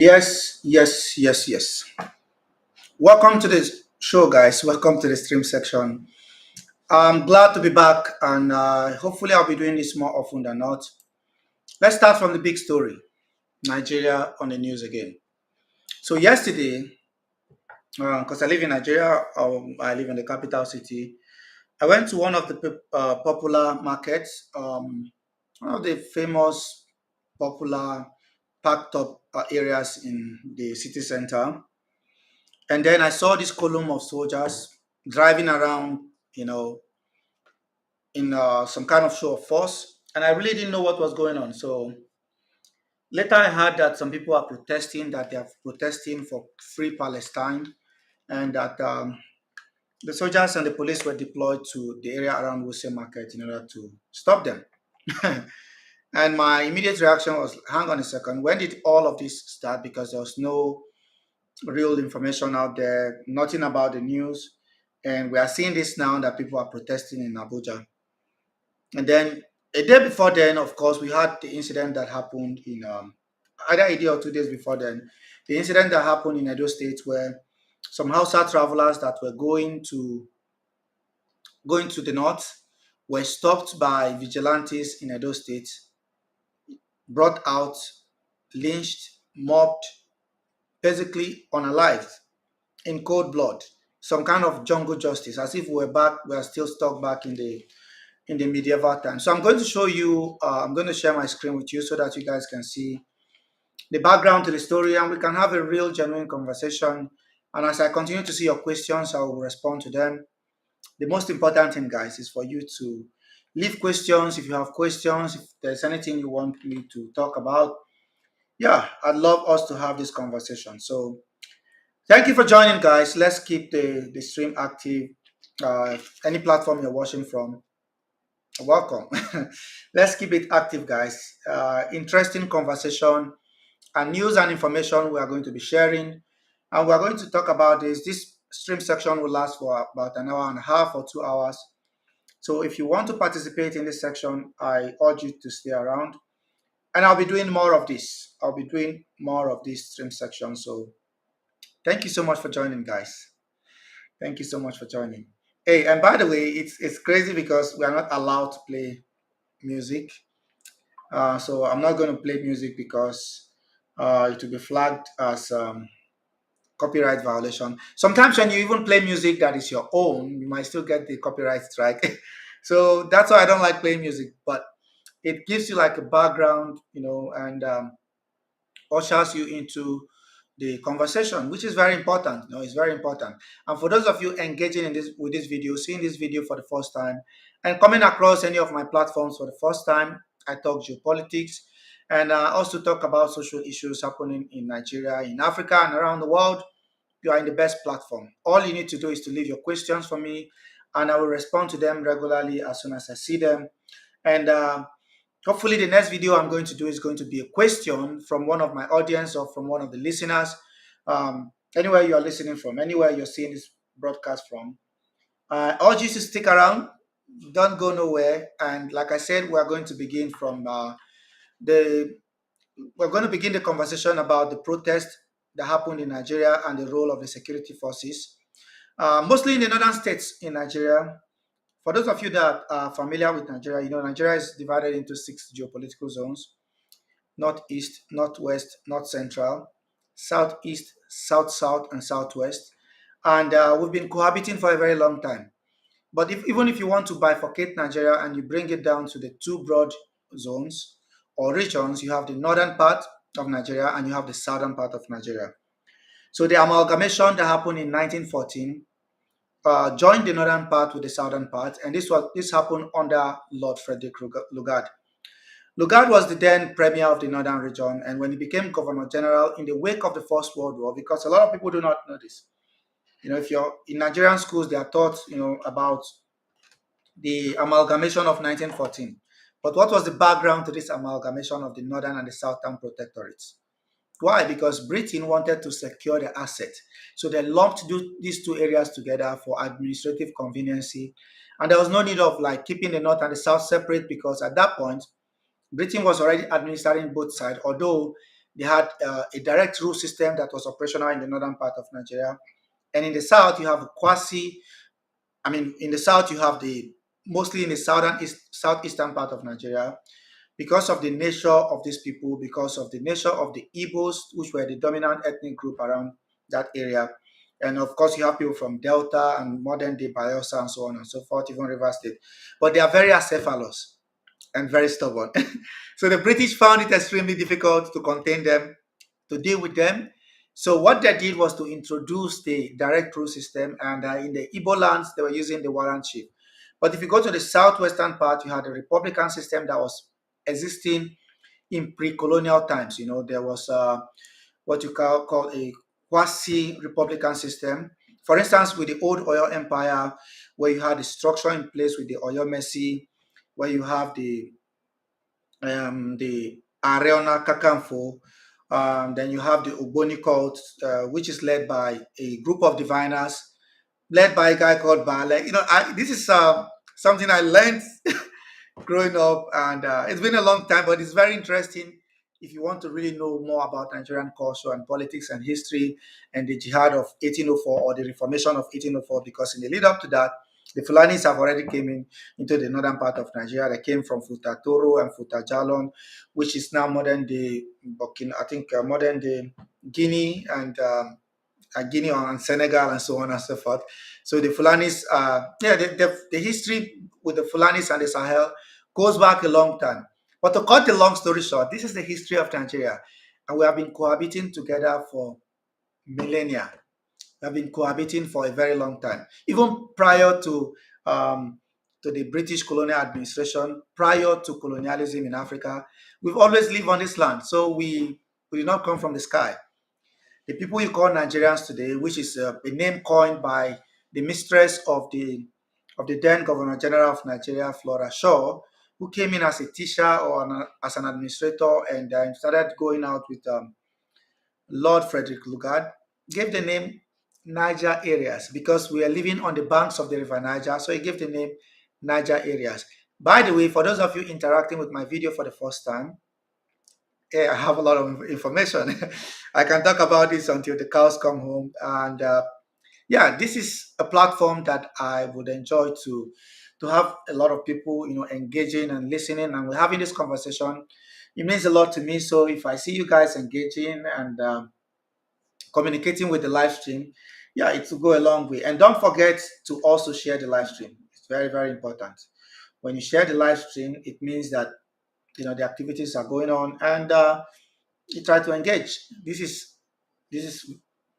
Yes, yes, yes, yes. Welcome to the show, guys. Welcome to the stream section. I'm glad to be back, and hopefully, I'll be doing this more often than not. Let's start from the big story. Nigeria on the news again. So, yesterday, because I live in Nigeria, I live in the capital city, I went to one of the popular markets, one of the famous, popular, packed up areas in the city center. And then I saw this column of soldiers driving around, you know, in some kind of show of force. And I really didn't know what was going on. So later I heard that some people are protesting, that they are protesting for free Palestine, and that the soldiers and the police were deployed to the area around Wuse Market in order to stop them. And my immediate reaction was, hang on a second, when did all of this start? Because there was no real information out there, nothing about the news. And we are seeing this now that people are protesting in Abuja. And then a day before then, of course, we had the incident that happened in either a day or 2 days before then, the incident that happened in Edo State where some Hausa travelers that were going to the north were stopped by vigilantes in Edo State, brought out, lynched, mobbed, basically unalived in cold blood, some kind of jungle justice, as if we are still stuck back in the medieval times. So I'm going to show you, I'm going to share my screen with you so that you guys can see the background to the story and we can have a real, genuine conversation. And as I continue to see your questions, I will respond to them. The most important thing, guys, is for you to leave questions. If you have questions, if there's anything you want me to talk about, yeah, I'd love us to have this conversation. So thank you for joining, guys. Let's keep the stream active. Any platform you're watching from, welcome. Let's keep it active, guys. Interesting conversation and news and information we are going to be sharing. And we are going to talk about this. This stream section will last for about an hour and a half or 2 hours. So if you want to participate in this section, I urge you to stay around. And I'll be doing more of this. I'll be doing more of this stream section. So thank you so much for joining, guys. Thank you so much for joining. Hey, and by the way, it's crazy because we are not allowed to play music. So I'm not going to play music because it will be flagged as copyright violation. Sometimes when you even play music that is your own, you might still get the copyright strike. So that's why I don't like playing music. But it gives you like a background, and ushers you into the conversation, which is very important. It's very important. And for those of you engaging in this with this video, seeing this video for the first time, and coming across any of my platforms for the first time, I talk geopolitics and also talk about social issues happening in Nigeria, in Africa, and around the world. You are in the best platform. All you need to do is to leave your questions for me, and I will respond to them regularly as soon as I see them. And hopefully, the next video I'm going to do is going to be a question from one of my audience or from one of the listeners. Anywhere you are listening from, anywhere you're seeing this broadcast from. I urge you to stick around. Don't go nowhere. And like I said, we're going to begin from the. We're going to begin the conversation about the protest that happened in Nigeria and the role of the security forces, mostly in the northern states in Nigeria. For those of you that are familiar with Nigeria, Nigeria is divided into 6 geopolitical zones: northeast, northwest, north central, southeast, south, and southwest. And we've been cohabiting for a very long time. But even if you want to bifurcate Nigeria and you bring it down to the two broad zones or regions, you have the northern part of Nigeria and you have the southern part of Nigeria. So the amalgamation that happened in 1914 joined the northern part with the southern part, and this happened under Lord Frederick Lugard. Lugard was the then premier of the northern region, and when he became governor general in the wake of the First World War, because a lot of people do not know this. If you're in Nigerian schools, they are taught, about the amalgamation of 1914. But what was the background to this amalgamation of the northern and the southern protectorates? Why? Because Britain wanted to secure the asset. So they lumped these two areas together for administrative conveniency. And there was no need of keeping the north and the south separate, because at that point, Britain was already administering both sides, although They had a direct rule system that was operational in the northern part of Nigeria. And in the south, you have a quasi, I mean, in the south, you have the mostly in the southeastern part of Nigeria, because of the nature of these people, because of the nature of the Igbos, which were the dominant ethnic group around that area. And of course, you have people from Delta and modern day Bayelsa and so on and so forth, even River State. But they are very acephalous and very stubborn. So the British found it extremely difficult to contain them, to deal with them. So what they did was to introduce the direct rule system, and in the Igbo lands, they were using the warrant chief. But if you go to the southwestern part, you had a republican system that was existing in pre-colonial times. There was what you call a quasi-republican system. For instance, with the old Oyo Empire, where you had the structure in place with the Oyo Messi, where you have the Areona Kakanfo. Then you have the Ogboni cult, which is led by a group of diviners, led by a guy called Bale. This is something I learned growing up, and it's been a long time, but it's very interesting if you want to really know more about Nigerian culture and politics and history and the jihad of 1804 or the reformation of 1804, because in the lead up to that, the Fulanis have already came into the northern part of Nigeria. They came from Futa Toro and Futa Jalon, which is now modern day Burkina, I think modern day Guinea and Guinea and Senegal and so on and so forth. So the Fulanis, the history with the Fulanis and the Sahel goes back a long time. But to cut the long story short, this is the history of Nigeria, and we have been cohabiting together for millennia. We have been cohabiting for a very long time, even prior to the British colonial administration, prior to colonialism in Africa. We've always lived on this land, so we did not come from the sky. The people you call Nigerians today, which is a name coined by the mistress of the then Governor General of Nigeria, Flora Shaw, who came in as a teacher or as an administrator and started going out with Lord Frederick Lugard, gave the name Niger areas because we are living on the banks of the River Niger. So he gave the name Niger areas. By the way, for those of you interacting with my video for the first time, I have a lot of information. I can talk about this until the cows come home. And yeah, this is a platform that I would enjoy to have a lot of people, engaging and listening, and we're having this conversation. It means a lot to me. So if I see you guys engaging and communicating with the live stream, yeah, it will go a long way. And don't forget to also share the live stream. It's very, very important. When you share the live stream, it means that the activities are going on, and you try to engage. This is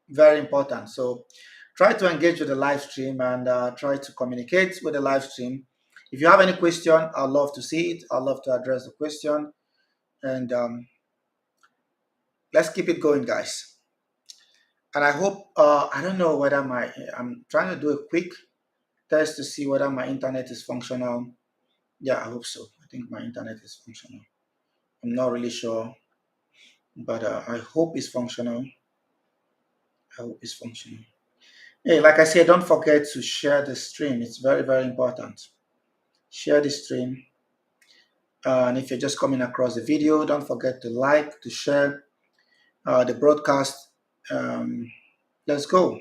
very important. So try to engage with the live stream and try to communicate with the live stream. If you have any question, I'd love to see it. I'd love to address the question, and let's keep it going, guys. And I hope I don't know whether I'm trying to do a quick test to see whether my internet is functional. Yeah, I hope so. I think my internet is functional. I'm not really sure, but I hope it's functional. I hope it's functional. Hey, like I said, don't forget to share the stream. It's very, very important. Share the stream. And if you're just coming across the video, don't forget to like, to share the broadcast. Let's go.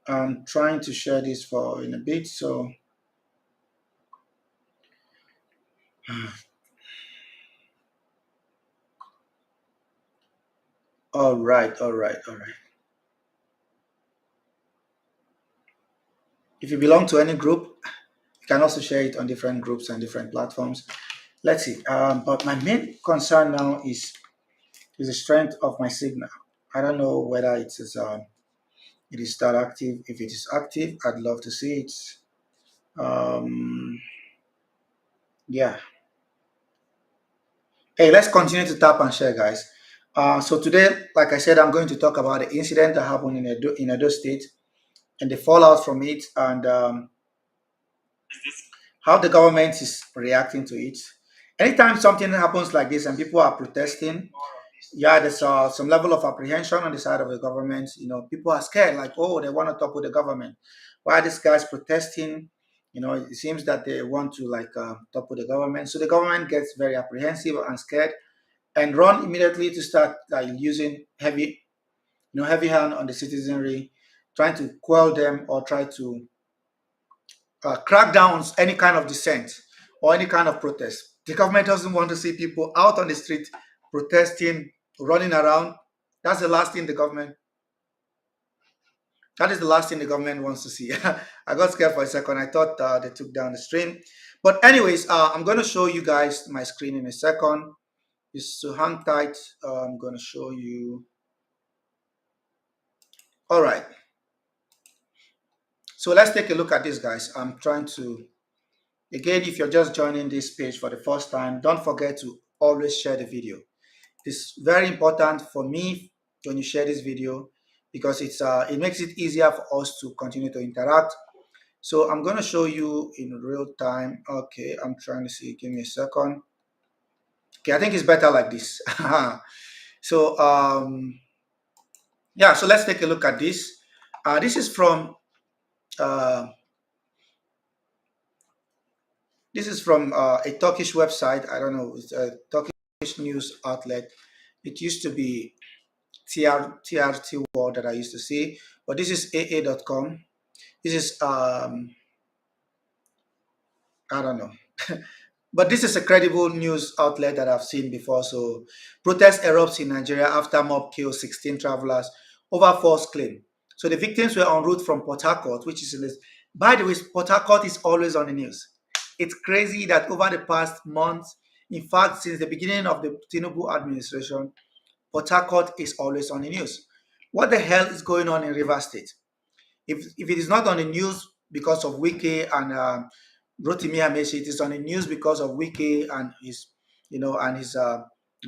I'm trying to share this for in a bit, so all right. If you belong to any group, you can also share it on different groups and different platforms. Let's see. But my main concern now is the strength of my signal. I don't know whether it is that active. If it is active, I'd love to see it. Yeah. Hey, let's continue to tap and share, guys. So today, like I said, I'm going to talk about the incident that happened in Edo State and the fallout from it, and how the government is reacting to it. Anytime something happens like this and people are protesting, yeah, there's some level of apprehension on the side of the government. People are scared, like, oh, they want to talk with the government. Why are these guys protesting? It seems that they want to talk with the government. So the government gets very apprehensive and scared, and run immediately to start like using heavy hand on the citizenry, trying to quell them or try to crack down on any kind of dissent or any kind of protest. The government doesn't want to see people out on the street protesting, running around. That's the last thing the government. That is the last thing the government wants to see. I got scared for a second. I thought they took down the stream. But anyways, I'm going to show you guys my screen in a second. Just to hang tight. I'm going to show you. All right. So let's take a look at this, guys. I'm trying to, again, if you're just joining this page for the first time, don't forget to always share the video. It's very important for me when you share this video because it makes it easier for us to continue to interact. So I'm going to show you in real time. Okay, I'm trying to see. Give me a second. Okay, I think it's better like this. So yeah, so let's take a look at this. This is from uh, a Turkish website. I don't know, it's a Turkish news outlet. It used to be TRT World that I used to see, but this is AA.com. This is I don't know. But this is a credible news outlet that I've seen before. So, protest erupts in Nigeria after mob kills 16 travelers over false claim. So, the victims were en route from Port Harcourt, which is in this. By the way, Port Harcourt is always on the news. It's crazy that over the past months, in fact, since the beginning of the Tinubu administration, Port Harcourt is always on the news. What the hell is going on in Rivers State? If it is not on the news because of Wike and Rotimi Amechi, it is on the news because of Wike and his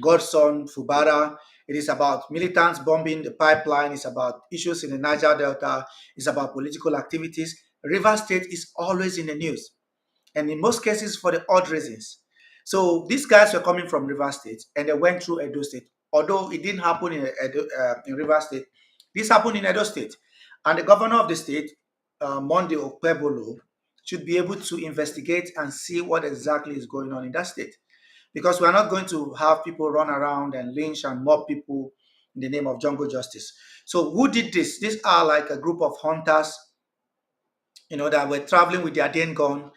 godson Fubara. It is about militants bombing the pipeline. It's about issues in the Niger Delta. It's about political activities. River State is always in the news, and in most cases for the odd reasons. So these guys were coming from River State, and they went through Edo State. Although it didn't happen in River State, this happened in Edo State, and the governor of the state, Monday Okpebolo, should be able to investigate and see what exactly is going on in that state. Because we are not going to have people run around and lynch and mob people in the name of jungle justice. So who did this? These are like a group of hunters, that were traveling with their den gun,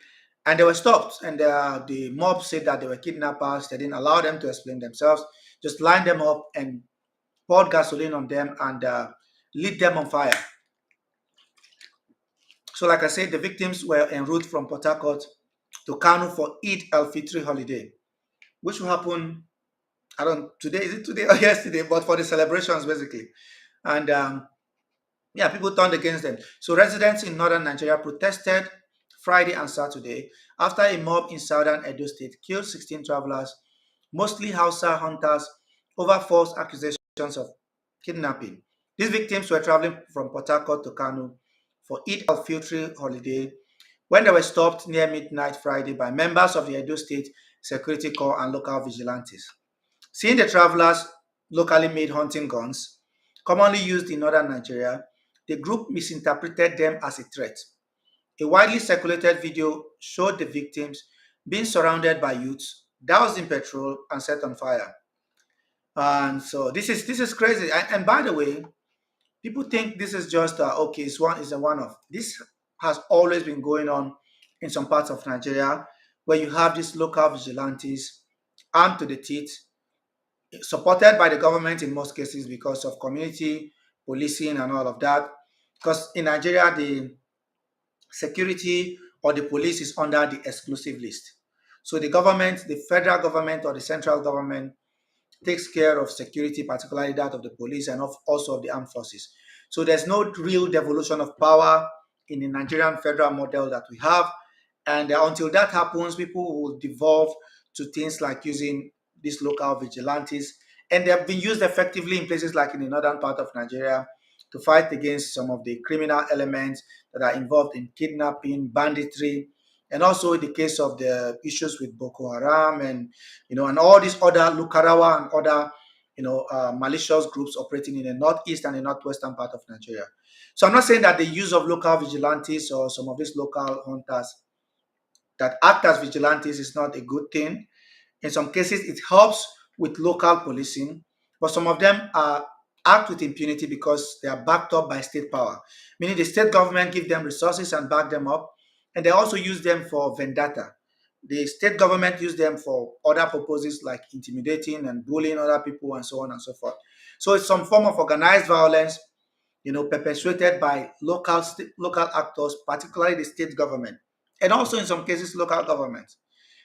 and they were stopped. And the mob said that they were kidnappers. They didn't allow them to explain themselves, just lined them up and poured gasoline on them and lit them on fire. So, like I said, the victims were en route from Port Harcourt to Kano for Eid al-Fitr holiday, which will happen, I don't, today, is it today or yesterday, but for the celebrations basically. And yeah, people turned against them. So residents in northern Nigeria protested Friday and Saturday after a mob in southern Edo State killed 16 travelers, mostly Hausa hunters, over false accusations of kidnapping. These victims were traveling from Port Harcourt to Kano for Eid al-Fitr holiday when they were stopped near midnight Friday by members of the Edo State Security Corps and local vigilantes. Seeing the travelers locally made hunting guns, commonly used in northern Nigeria, the group misinterpreted them as a threat. A widely circulated video showed the victims being surrounded by youths, doused in petrol, and set on fire. And so this is crazy. And by the way, people think this is just okay. It's a one-off. This has always been going on in some parts of Nigeria, where you have these local vigilantes armed to the teeth, supported by the government in most cases because of community policing and all of that. Because in Nigeria, the security or the police is under the exclusive list. So the government, the federal government or the central government, takes care of security, particularly that of the police and also of the armed forces. So there's no real devolution of power in the Nigerian federal model that we have. And until that happens, people will devolve to things like using these local vigilantes. And they have been used effectively in places like in the northern part of Nigeria to fight against some of the criminal elements that are involved in kidnapping, banditry, and also in the case of the issues with Boko Haram and all these other Lukarawa and other malicious groups operating in the northeast and the northwestern part of Nigeria. So I'm not saying that the use of local vigilantes or some of these local hunters that act as vigilantes is not a good thing. In some cases, it helps with local policing, but some of them are act with impunity because they are backed up by state power, meaning the state government give them resources and back them up, and they also use them for vendetta. The state government use them for other purposes like intimidating and bullying other people and so on and so forth. So it's some form of organized violence, perpetuated by local actors, particularly the state government, and also in some cases local government.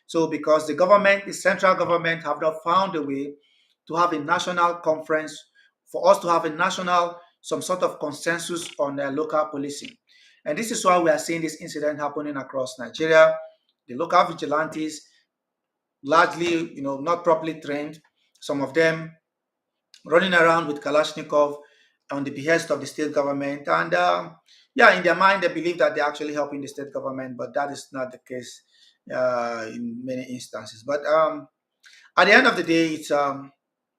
So because the government, the central government, have not found a way to have a national conference for us to have a national, some sort of consensus on local policing. And this is why we are seeing this incident happening across Nigeria. The local vigilantes, largely, not properly trained, some of them running around with Kalashnikov on the behest of the state government. And yeah, in their mind, they believe that they're actually helping the state government, but that is not the case in many instances. But at the end of the day,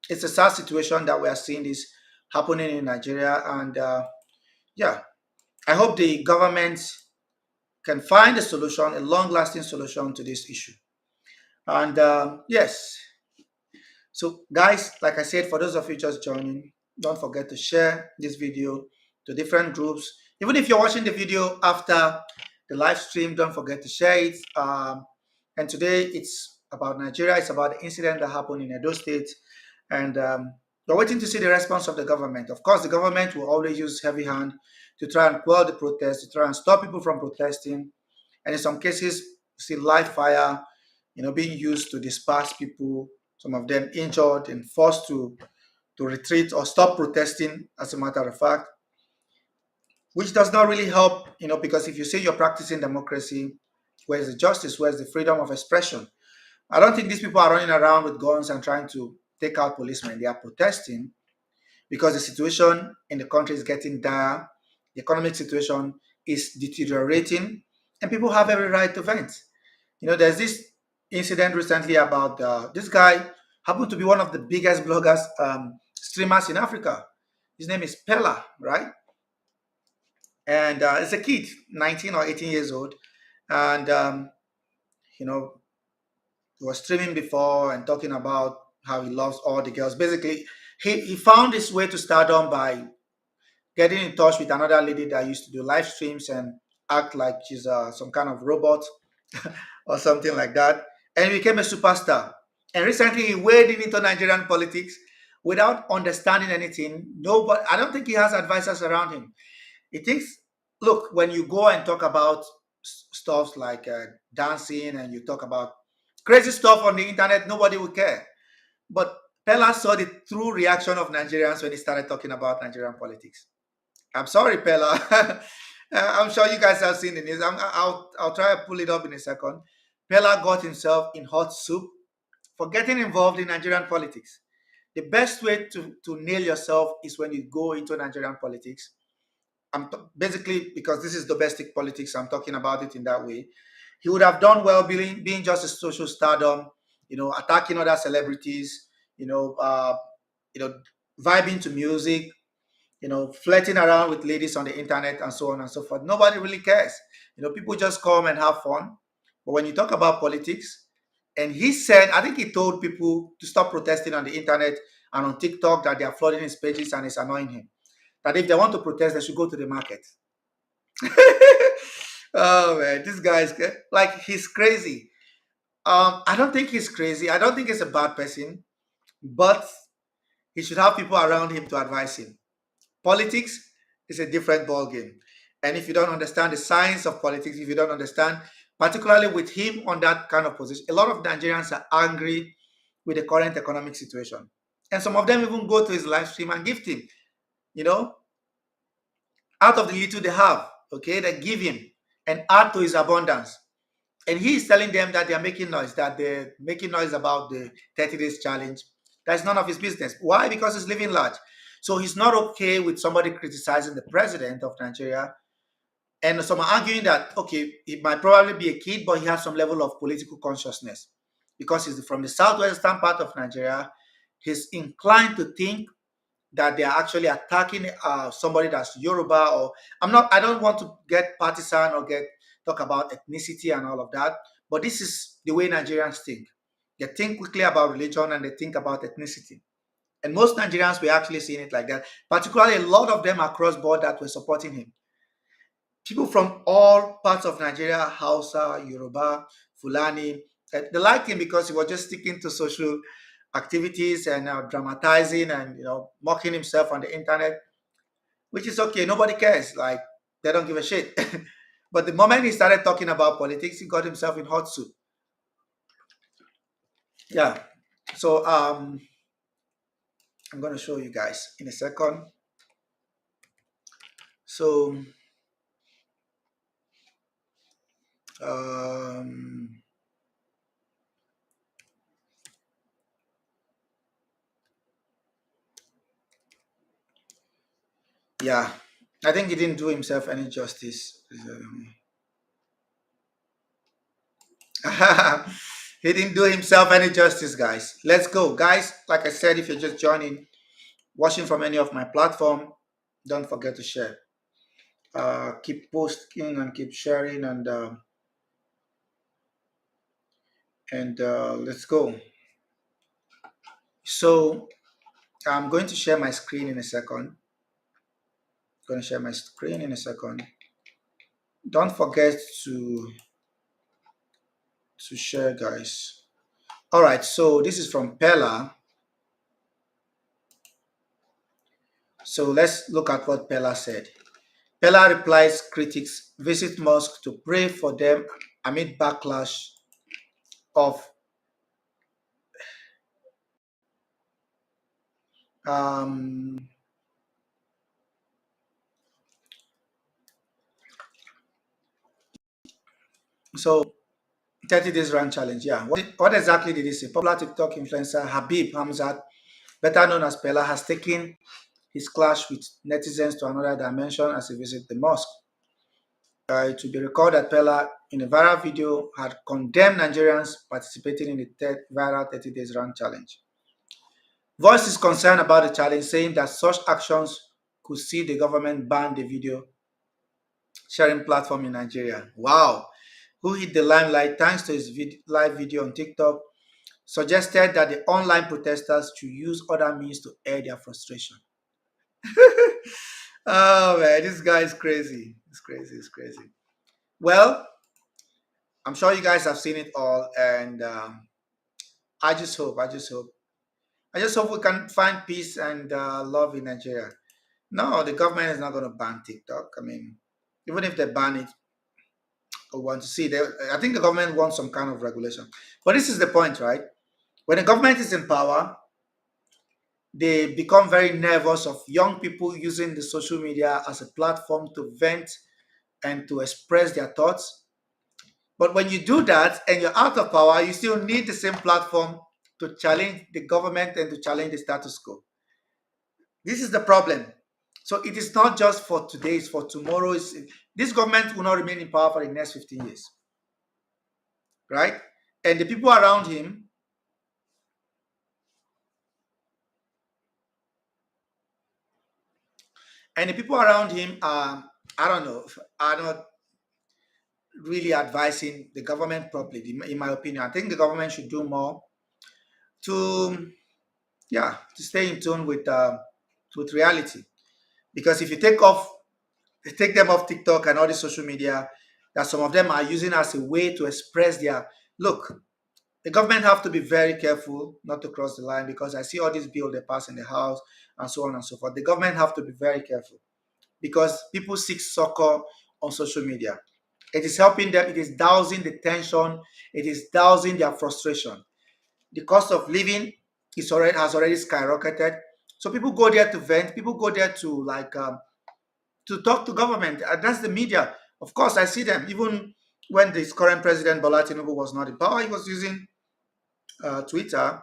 it's a sad situation that we are seeing this happening in Nigeria. And yeah, I hope the government can find a solution, a long lasting solution to this issue. And yes, so, guys, like I said, for those of you just joining, don't forget to share this video to different groups. Even if you're watching the video after the live stream, don't forget to share it. And today it's about Nigeria. It's about the incident that happened in Edo State. And we're waiting to see the response of the government. Of course, the government will always use heavy hand to try and quell the protest, to try and stop people from protesting. And in some cases, see live fire, being used to disperse people, some of them injured and forced to retreat or stop protesting, as a matter of fact, which does not really help, because if you say you're practicing democracy, where's the justice, where's the freedom of expression? I don't think these people are running around with guns and trying to take out policemen. They are protesting because the situation in the country is getting dire, the economic situation is deteriorating, and people have every right to vent. There's this incident recently about this guy happened to be one of the biggest bloggers, streamers in Africa. His name is Pella, right? And it's a kid, 19 or 18 years old, and you know he was streaming before and talking about how he loves all the girls. Basically, he found his way to stardom by getting in touch with another lady that used to do live streams and act like she's some kind of robot or something like that, and he became a superstar. And recently, he waded into Nigerian politics without understanding anything. Nobody, I don't think he has advisors around him. He thinks, look, when you go and talk about stuff like dancing and you talk about crazy stuff on the internet, nobody will care. But Pella saw the true reaction of Nigerians when he started talking about Nigerian politics. I'm sorry, Pella. I'm sure you guys have seen the news. I'll try to pull it up in a second. Pella got himself in hot soup for getting involved in Nigerian politics. The best way to nail yourself is when you go into Nigerian politics. Basically, because this is domestic politics, I'm talking about it in that way. He would have done well being just a social stardom, attacking other celebrities, you know, uh, you know, vibing to music, flirting around with ladies on the internet and so on and so forth. Nobody really cares. People just come and have fun. But when you talk about politics, and he said, I think he told people to stop protesting on the internet and on TikTok that they are flooding his pages and it's annoying him. That if they want to protest, they should go to the market. Oh man, this guy is like he's crazy. I don't think he's crazy. I don't think he's a bad person, but he should have people around him to advise him. Politics is a different ball game, and if you don't understand the science of politics, if you don't understand, particularly with him on that kind of position, a lot of Nigerians are angry with the current economic situation, and some of them even go to his live stream and gift him, you know, out of the little they have, okay, they give him and add to his abundance. And he is telling them that they are making noise, that they're making noise about the 30 days challenge. That's none of his business. Why? Because he's living large. So he's not okay with somebody criticizing the president of Nigeria. And some are arguing that, okay, he might probably be a kid, but he has some level of political consciousness. Because he's from the southwestern part of Nigeria, he's inclined to think that they are actually attacking somebody that's Yoruba, or I don't want to get partisan or talk about ethnicity and all of that, but this is the way Nigerians think. They think quickly about religion and they think about ethnicity. And most Nigerians were actually seeing it like that, particularly a lot of them across board that were supporting him. People from all parts of Nigeria, Hausa, Yoruba, Fulani, they liked him because he was just sticking to social activities and dramatizing and mocking himself on the internet, which is okay. Nobody cares. Like they don't give a shit. But the moment he started talking about politics, he got himself in hot soup. Yeah. So I'm gonna show you guys in a second. So um, yeah, I think he didn't do himself any justice. He didn't do himself any justice, guys. Let's go, guys. Like I said, if you're just joining, watching from any of my platform, don't forget to share. Keep posting and keep sharing, and let's go. So I'm going to share my screen in a second. Going to share my screen in a second. Don't forget to share, guys. All right. So this is from Pella. So let's look at what Pella said. Pella replies critics visit mosque to pray for them amid backlash of um, so 30 days run challenge. Yeah. What exactly did he say? Popular TikTok influencer Habib Hamzat, better known as Pella, has taken his clash with netizens to another dimension as he visits the mosque. It will be recalled that Pella, in a viral video, had condemned Nigerians participating in the viral 30 days run challenge. Voice is concerned about the challenge, saying that such actions could see the government ban the video sharing platform in Nigeria. Wow. Who hit the limelight thanks to his live video on TikTok, suggested that the online protesters should use other means to air their frustration. Oh man, this guy is crazy. It's crazy. It's crazy. Well, I'm sure you guys have seen it all, and I just hope we can find peace and love in Nigeria. No, the government is not going to ban TikTok. I mean, even if they ban it, we want to see. I think the government wants some kind of regulation. But this is the point, right? When the government is in power, they become very nervous of young people using the social media as a platform to vent and to express their thoughts. But when you do that and you're out of power, you still need the same platform to challenge the government and to challenge the status quo. This is the problem. So it is not just for today, it's for tomorrow. This government will not remain in power for the next 15 years, right? And the people around him, are, I don't know, are not really advising the government properly, in my opinion. I think the government should do more to, yeah, to stay in tune with reality. Because if you take them off TikTok and all the social media that some of them are using as a way to express their look. The government have to be very careful not to cross the line, because I see all these bills they pass in the house and so on and so forth. The government have to be very careful because people seek succor on social media. It is helping them. It is dousing the tension. It is dousing their frustration. The cost of living has already skyrocketed. So people go there to vent. People go there to to talk to government. That's the media. Of course, I see them. Even when this current president Bola Tinubu was not in power, he was using Twitter,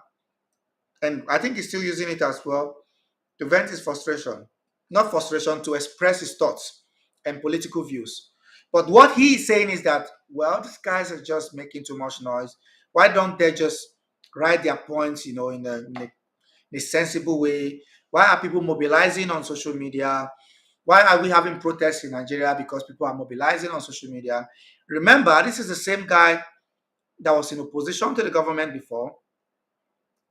and I think he's still using it as well to vent his frustration. Not frustration, to express his thoughts and political views. But what he is saying is that, well, these guys are just making too much noise. Why don't they just write their points, in a sensible way? Why are people mobilizing on social media? Why are we having protests in Nigeria? Because people are mobilizing on social media. Remember, this is the same guy that was in opposition to the government before.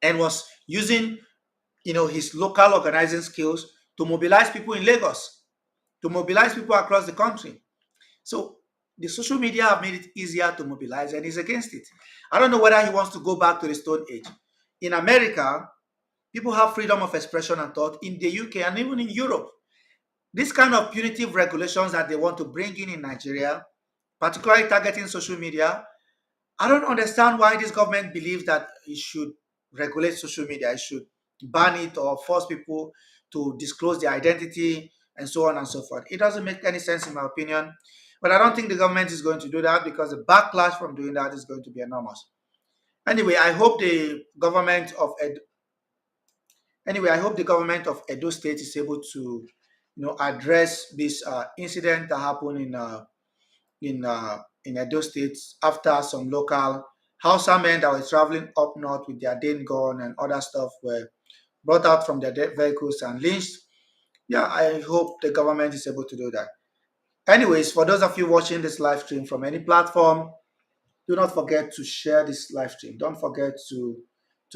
and was using, his local organizing skills to mobilize people in Lagos, to mobilize people across the country. So the social media have made it easier to mobilize, and he's against it. I don't know whether he wants to go back to the Stone Age. In America, people have freedom of expression and thought. In the UK and even in Europe, this kind of punitive regulations that they want to bring in Nigeria, particularly targeting social media, I don't understand why this government believes that it should regulate social media. It should ban it or force people to disclose their identity and so on and so forth. It doesn't make any sense in my opinion. But I don't think the government is going to do that because the backlash from doing that is going to be enormous. Anyway, I hope the government of Edo State is able to, address this incident that happened in Edo State after some local Hausa men that were traveling up north with their Dane gun and other stuff were brought out from their vehicles and lynched. Yeah, I hope the government is able to do that. Anyways, for those of you watching this live stream from any platform, do not forget to share this live stream. Don't forget to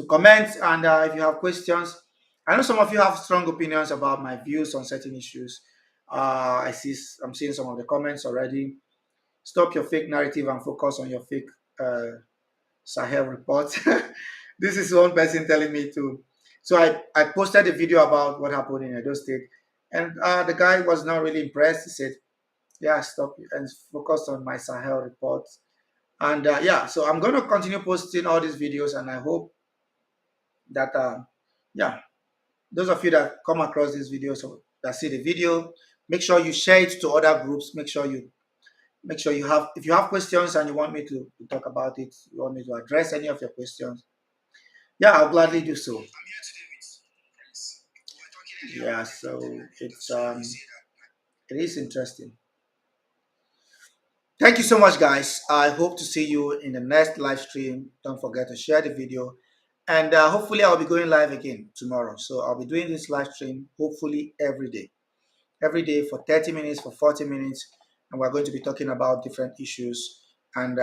comment, and if you have questions, I know some of you have strong opinions about my views on certain issues. I'm seeing some of the comments already. Stop your fake narrative and focus on your fake Sahel report. This is one person telling me to. So I posted a video about what happened in Edo State, and the guy was not really impressed. He said, "Yeah, stop and focus on my Sahel report." And yeah, so I'm going to continue posting all these videos, and I hope that yeah, those of you that come across these videos or that see the video, make sure you share it to other groups. Make sure you have, if you have questions and you want me to talk about it, you want me to address any of your questions, yeah, I'll gladly do so. Yeah, so it is interesting. Thank you so much, guys. I hope to see you in the next live stream. Don't forget to share the video. And hopefully I'll be going live again tomorrow. So I'll be doing this live stream hopefully every day for 30 minutes, for 40 minutes. And we're going to be talking about different issues. And